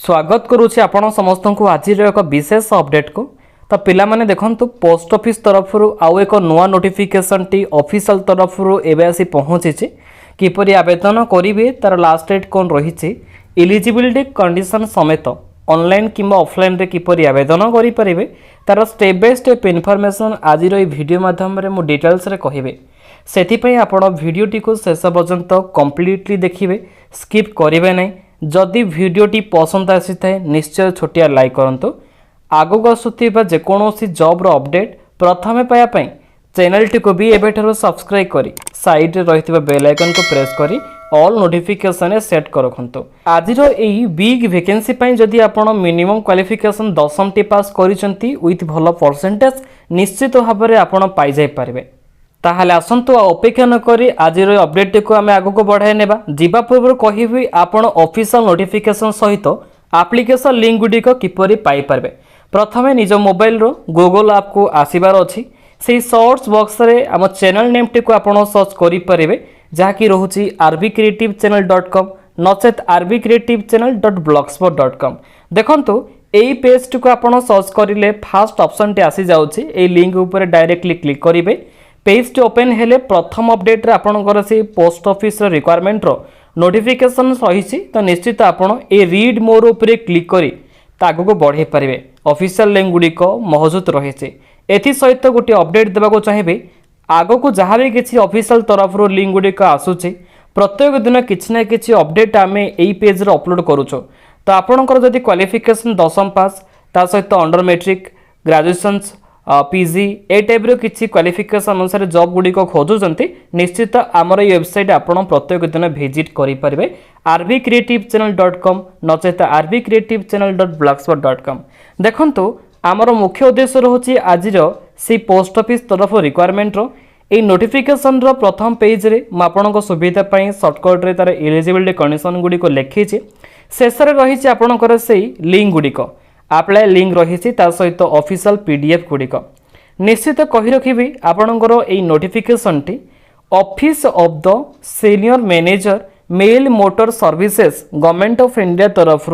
स्वागत करुच्ची आपण समस्त को आज एक विशेष अपडेट को तो पिला माने देखंतु पोस्ट ऑफिस तरफ आउ एक नुआ नोटिफिकेशन टी ऑफिशियल तरफ एबे आसी पहुंची किपरि आवेदन करिवे तार लास्ट डेट कोन रही एलिजिबिलिटी कंडीशन समेत ऑनलाइन किंबा ऑफलाइन रे किपरि आवेदन करि परिवे तार स्टेप बाय स्टेप इनफॉरमेशन आज रो वीडियो माध्यम रे मु डिटेल्स रे कहिबे सेति पई आपण वीडियो टी को शेष पर्यंत कंप्लीटली देखिबे स्किप करिवे नै जदि वीडियोटी पसंद आसी थाए निश्चय छोटिया लाइक करंतु आगो आसुथिबा जेकोनोसी जॉब रो अपडेट प्रथमे पाया पई चैनल टी को भी एबेठरो सब्सक्राइब करी साइड रे रहितबा बेल आइकन को प्रेस करी ऑल नोटिफिकेशन सेट कर रखंतु आज रो एई बिग वैकेंसी पई जदि आपण मिनिमम क्वालिफिकेशन 10टी टी पास करिसंती विथ भलो परसेंटेज निश्चित भाबरे आपण पाई जाय पारबे ताहले आसंतु अपेक्षा न करी आज अपडेट को आम आग को बढ़ाई नेबा जीवा पूर्व कहिबी आपण ऑफिशियल नोटिफिकेशन सहित एप्लिकेशन लिंक गुडिक किपरि पाई परबे। प्रथमे निज मोबाइल रो गूगल ऐप को आसीबार अछि सेही सर्च बॉक्स रे आम चैनल नेम टी को आपण सर्च करि परिबे जहा कि रहउची rbcreativechannel.com नचेत rbcreativechannel.blogspot.com देखंतु एई पेज टी को आपण सर्च करिले फर्स्ट ऑप्शन टी आसी जाउची एई लिंक ऊपर डायरेक्टली क्लिक करिवे पेज टी ओपन हेले प्रथम अपडेट रे आपनकर से पोस्ट ऑफिस रो रिक्वायरमेंट रो नोटिफिकेशन रही तो निश्चित आपण ए रीड मोर ऊपर क्लिक करी तागो को बढ़े पारिबे ऑफिशियल लिंक गुडिक मौजूद रही एथि सहित गोटे अपडेट देबा को चाहिबे आगो को जहाँ भी किसी ऑफिशियल तरफ रो लिंक गुडिक आसुची प्रत्येक दिन किछि ना किछि अपडेट आमे एई पेज रे अपलोड करूछो तो आपनकर जदि क्वालिफिकेशन 10th पास ता सहित अंडर मैट्रिक ग्रेजुएशन पीजी ए टाइप रो किछि क्वालिफिकेशन अनुसार जॉब गुडी को खोजुचंती निश्चित आमर ये वेबसाइट आपण प्रत्येक दिन विजिट करि परिबे rbcreativechannel.com नचेत rbcreativechannel.blogspot.com देखंतु आमर मुख्य उद्देश्य रहउची आजिरो सी पोस्ट ऑफिस तरफ रिक्वायरमेंट रो ए नोटिफिकेशन रो प्रथम पेज रे म आपनको सुविधा पई शॉर्टकट रे तार एलिजिबिलिटी कंडीशन गुडी को लिखि छि शेष रे रही छि आपनकर सेही लिंक गुडी को अप्लाई लिंक रही सहित ऑफिशियल पीडीएफ गुडिक निश्चित कहि रखिबी आपनकर एई नोटिफिकेशन टी office of the senior manager mail motor services government of India तरफ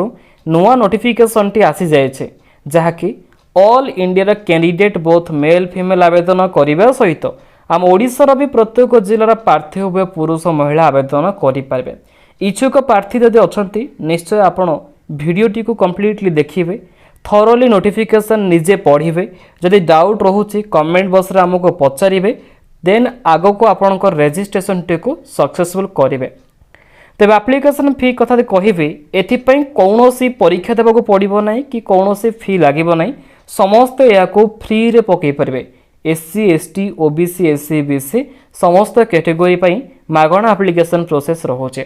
नुआ नोटिफिकेशन टी आसी जायछे जहा कि all India candidate both male female आवेदन करिबा सहित आम ओडिसा भी प्रत्येक जिलार प्रार्थी हुए पुरुष महिला आवेदन करि पारबे इच्छुक प्रार्थी यदि अछंती निश्चय आपण वीडियोटी को कंप्लीटली देखिबे थरोली नोटिफिकेशन निजे पढ़िबे जदि डाउट रहउची कमेंट बॉक्स रे हमको पचारिबे देन आगो को आपनकर रजिस्ट्रेशन टी को सक्सेसफुल करिवे तेबे एप्लिकेशन फी कथा कहिबे एथि पई कोनोसी परीक्षा देबा को पड़िबो नै कि कोनोसी फी लागिबो नै समस्त या को फ्री रे पकई परबे SC ST OBC SC BC समस्त कैटेगरी पई मागणा एप्लिकेशन प्रोसेस रहउचे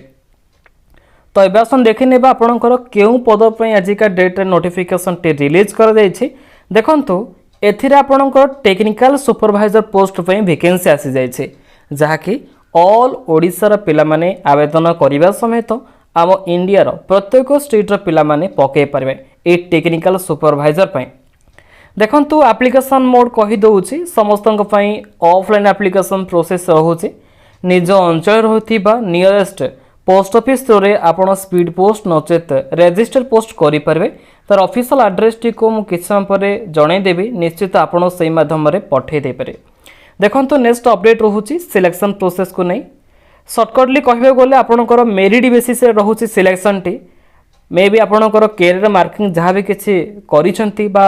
तो ए आसन देखि नेबा आपनकर केउ पद पई आजिका डेट रे नोटिफिकेशन टे रिलीज कर दैछि देखंतु एथिरे आपनकर टेक्निकल सुपरवाइजर पोस्ट पई वैकेंसी आसी जायछि जहा कि ऑल ओडिसा रा पिला माने आवेदन करिबा समेत आम इंडिया रो प्रत्येक स्टेट रो पिला माने पके परबे ए टेक्निकल सुपरवाइजर पई देखंतु एप्लिकेशन मोड कहि दउछि समस्तक पई ऑफलाइन एप्लिकेशन प्रोसेस रहउछि निज अंचल रहथिबा नियरेस्ट पोस्ट ऑफिस रे आपण स्पीड पोस्ट नचेत रजिस्टर पोस्ट करि परबे तार ऑफिशियल एड्रेस टी को मु किछ समय परे जणै देबी निश्चित आपण सेही माध्यम रे पठै दे पारे देखंतु नेक्स्ट अपडेट रहउची सिलेक्शन प्रोसेस को नै शॉर्टकटली कहबे गोले आपणकर मेरिट बेसिस रे रहउची सिलेक्शन टी मे बी आपणकर कैरियर मार्किंग जहाँ भी किछि करिसंती बा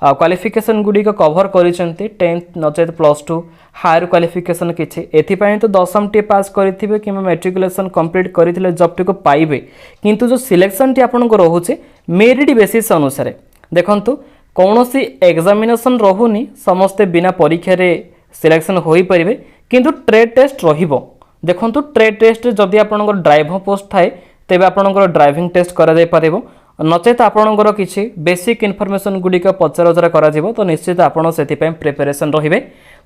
क्वालिफिकेशन गुडी को कवर करिसंती 10th नचेत +2 हायर क्वालिफिकेशन किछि एथिपई तो 10th टी पास करिथिबे कि मैट्रिकुलेशन कंप्लीट करिथिले जॉब टी को पाइबे किंतु जो सिलेक्शन टी आपन को रहउचे मेरिट बेसिस अनुसार देखंतु कोनोसी एग्जामिनेशन रहउनी समस्त बिना परीक्षा रे सिलेक्शन होई परिबे किंतु ट्रेड टेस्ट रहिबो देखंतु ट्रेड टेस्ट जदि आपन को ड्राइवर पोस्ट थाए तेबे आपन को ड्राइविंग टेस्ट करा जाय पारेबो नचेत आपणकर किछि बेसिक इनफॉरमेशन गुडिक पचरजरा करा जिवो तो निश्चित आपण सेति पय प्रिपरेशन रहिबे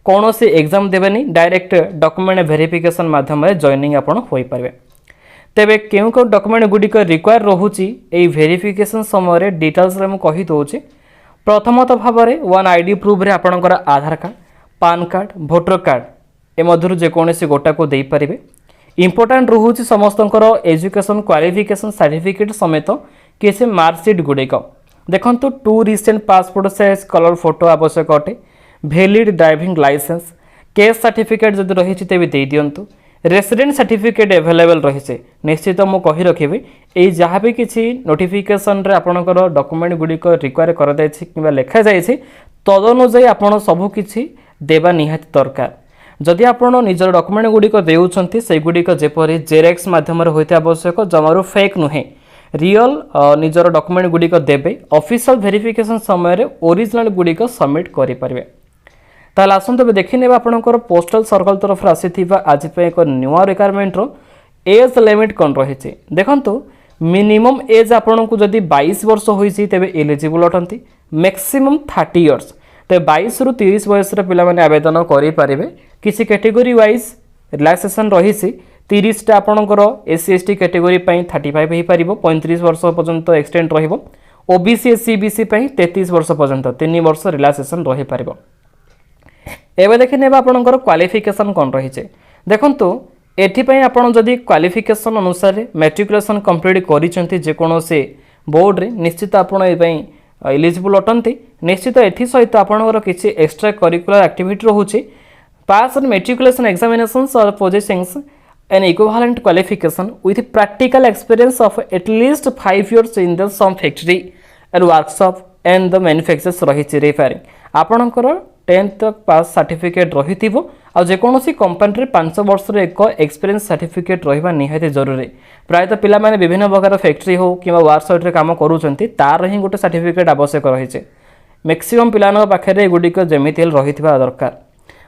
कोनोसी एग्जाम देबेनी डायरेक्ट डॉक्यूमेंट वेरिफिकेशन माध्यम रे जॉइनिंग आपण होई परबे तेबे केउ को डॉक्यूमेंट गुडिक रिक्वायर रहउची एई वेरिफिकेशन समय रे डिटेल्स रे म कहि दोउची प्रथमत भाबरे वन आईडी प्रूफ रे आपणकर Aadhaar card PAN card voter card ए मधुर जे कोनोसी गोटा को देई परिबे इंपोर्टेंट रहउची समस्तंकर एजुकेशन क्वालिफिकेशन सर्टिफिकेट समेत किसी मार्कसीट गुड़िक देखूँ 2 recent passport size colour photo आवश्यक अटे वैलिड ड्राइविंग लाइसेंस केस सर्टिफिकेट जब रही तेज दे दिंतु रेसिडेंट सर्टिफिकेट एवेलेबल रही निश्चित मु कही रखी ये जहाँ भी किसी नोटिफिकेशन रे आपणकर डॉक्यूमेंट गुड़िक रिक्वायर कर लिखा जाए तदनुजाई आपड़ सबकि देवा निहाती दरकार जदि आपड़ निजर डॉक्यूमेंट गुड़िक देउछंती से गुड़िक जेपरी जेरेक्स माध्यम होता आवश्यक जमारू फेक नुहे रियल निजर डॉक्यूमेंट गुड़िक देबे ऑफिशियल वेरिफिकेशन समय ओरिजिनल गुड़िक सबमिट करें ताल आसत देखने आपंकर पोस्टल सर्कल तरफ आसी आज एक नुआ रिक्वायरमेंट एज लिमिट कौन रही देखु मिनिमम एज आपन को जदि 22 वर्ष होती तेज एलिजिबल अटंती मैक्सिमम 30 इयर्स तो 22 रु 30 बयस पे आवेदन करें किसी कैटेगरी वाइज रिलैक्सेशन रही 30 टा आपणकर SC ST कैटेगरी 35 हो पार 35 वर्ष पर्यंत एक्सटेंड ओबीसी SC BC 33 वर्ष पर्यंत 3 वर्ष रिलैक्सेशन रही पार एवं देखने आपणकर क्वालिफिकेशन कौन रही देखु एथिपाई आपन जदि क्वालिफिकेशन अनुसार मैट्रिकुलेशन कंप्लीट करिसेंती जेकोसी बोर्ड रे निश्चित आपन एलिजिबल अटंती निश्चित एथि सहित आपनकर किसी एक्स्ट्रा करिकुलर एक्टिविटी रहउची pass on matriculation examinations or possessing an equivalent qualification with practical experience of at least 5 years in the some factory and workshop and the manufacturers रही रिफायरिंग आपणकर 10th पास सर्टिफिकेट रही आ जेकोसी company रे 5 वर्ष रे एक experience certificate रहिबा निहाती जरूरी प्रायतः पिला माने विभिन्न प्रकार फैक्ट्री हो कि वर्कशॉप रे काम करूचंती तार ही गोटे सर्टिफिकेट आवश्यक रही मैक्सिमम पिलान पाखे गुड़िक जमीती रही दरकार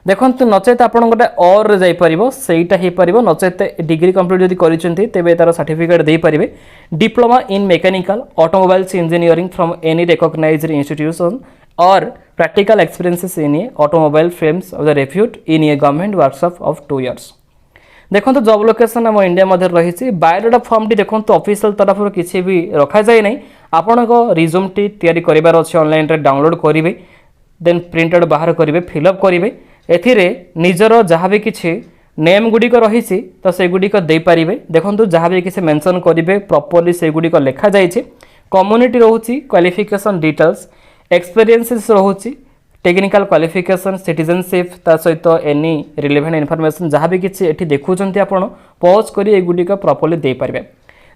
देखो नचेत आप गोटे और जापर सहीटा हो पार नचेत डिग्री कंप्लीट जब करें तेज तार सर्टिफिकेट दे पारे diploma in mechanical automobiles engineering from any recognised institution or practical experiences in a automobile frames of the repute in a government workshop of 2 years देखो जॉब लोकेशन आम इंडिया मध्य रही biodata form टी देखो official तरफ किसी भी रखा जाए ना आपण रिज्यूम टी तैयारी करार अच्छे ऑनलाइन डाउनलोड करेंगे देन प्रिंटेड बाहर करेंगे फिलअप करेंगे एथिरे निजर जहाँ भी किसी नेम गुड़िक रही तो से गुड़िक दे पारे देखो जहाँ भी किसी मेंशन करेंगे प्रॉपर्ली से गुड़िक लिखा जाए कम्युनिटी रोचे क्वालिफिकेशन डिटेल्स एक्सपीरियंसेस रोचे टेक्निकल क्वालिफिकेशन सिटीजनशिप ता सहित एनी रिलेवेंट इनफॉरमेशन जहाँ भी किसी एठी देखुचंती आपण पॉज करी ए गुड़िक प्रॉपर्ली दे पारे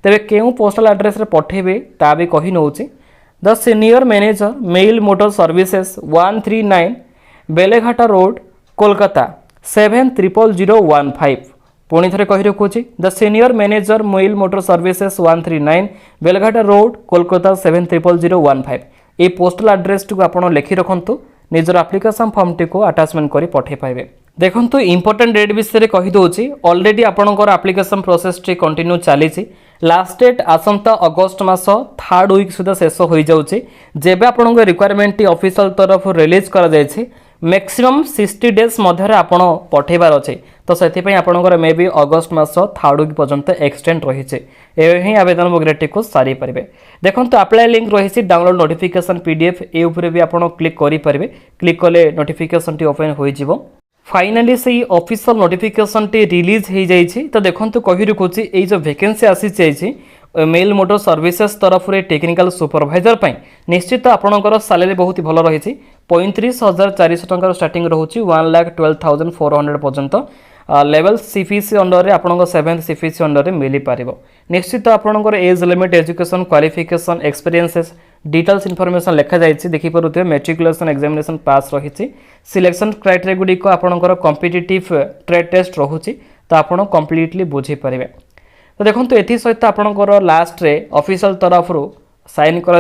तेबे केउ पोस्टल एड्रेस रे पठेबे ता भी कहि नउची the senior manager mail motor services 139 Beleghata road Kolkata 700015 पुणी थे कही रखुची the senior manager mail motor services 139 Beleghata road Kolkata 700015 ये पोस्टल एड्रेस टी आप लिखि रखु निजर एप्लिकेशन फॉर्म टी को अटैचमेंट करी पठे पाइबे देखंतु इंपोर्टेंट डेट विषय कही दउची ऑलरेडी आपनकर एप्लिकेशन प्रोसेस टी कंटिन्यू चली लास्ट डेट आसंता अगस्त मास 3rd वीक सुधा शेष हो जाउची जेबे आपनकर रिक्वायरमेंट टी ऑफिशियल तरफ रिलीज करा जायछि मैक्सिमम 60 डेज मध्य आपण पठेबार अच्छे तो से आपंकर मे बी अगस्त मास 3rd वीक पर्यंत एक्सटेंड रही है आवेदन प्रक्रिया को सारी पारे देखो अप्लाई लिंक रही डाउनलोड नोटिफिकेशन PDF ये उपर भी आप क्लिक करेंगे क्लिक कले नोटिफिकेशन टी ओपन हो फाइनाली से ऑफिशियल नोटिफिकेशन टी रिलीज हो जाइए तो देखो कही रखुची ये जो वैकेंसी आसी मेल मोटर सर्विसेज तरफ रे टेक्निकल सुपरवाइजर पाई निश्चित आपणकर सैलरी बहुत भल रही 35,400 टंका स्टार्टिंग रोचे 1,12,400 पर्यंत लेवल CPC अंडर रे आपणकर 7th CPC अंडर रे मिली पारिबो निश्चित आपणकर age limit education qualification experiences details information लिखा जाइए देखि परुथे मैट्रिकुलेशन एग्जामिनेशन पास रही सिलेक्शन क्राइटेरिया गुड़िक आपणकर कॉम्पिटिटिव ट्रेड टेस्ट रोचे तो आपड़ कंप्लीटली बुझी पारे तो देखो ये सहित आपंकर लास्ट रे ऑफिशियल तरफ साइन कर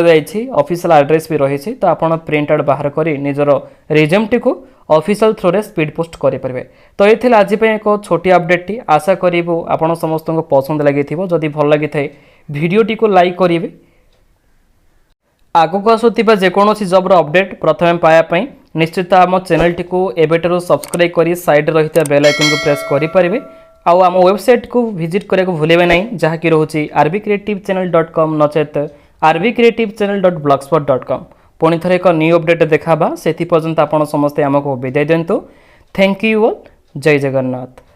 ऑफिशियल एड्रेस भी रही तो आप प्रिंट आउट बाहर करी निजर रिज्यूम टी को ऑफिशियल थ्रू रे स्पीड पोस्ट करेंगे तो ये आज एक छोटी अपडेट टी आशा करूँ आपड़ समस्त को पसंद लगी जदि भल लगी था वीडियो टी को लाइक करेंगे आगक आसुवा जेकोसी जॉब अपडेट प्रथम पायापी निश्चित आम चैनल टी को एबेटर सब्सक्राइब कर साइड रही बेल आइकन को प्रेस करेंगे आउ आम वेबसाइट को विजिट करने को भूलें नहीं जहाँकि रोचे rbcreativechannel.com नचेत rbcreativechannel.blogspot.com पुणी थे एक न्यू अपडेट देखा से पर्यंत आप समस्ते आमको विदाय दिंतु थैंक यू ऑल जय जगन्नाथ।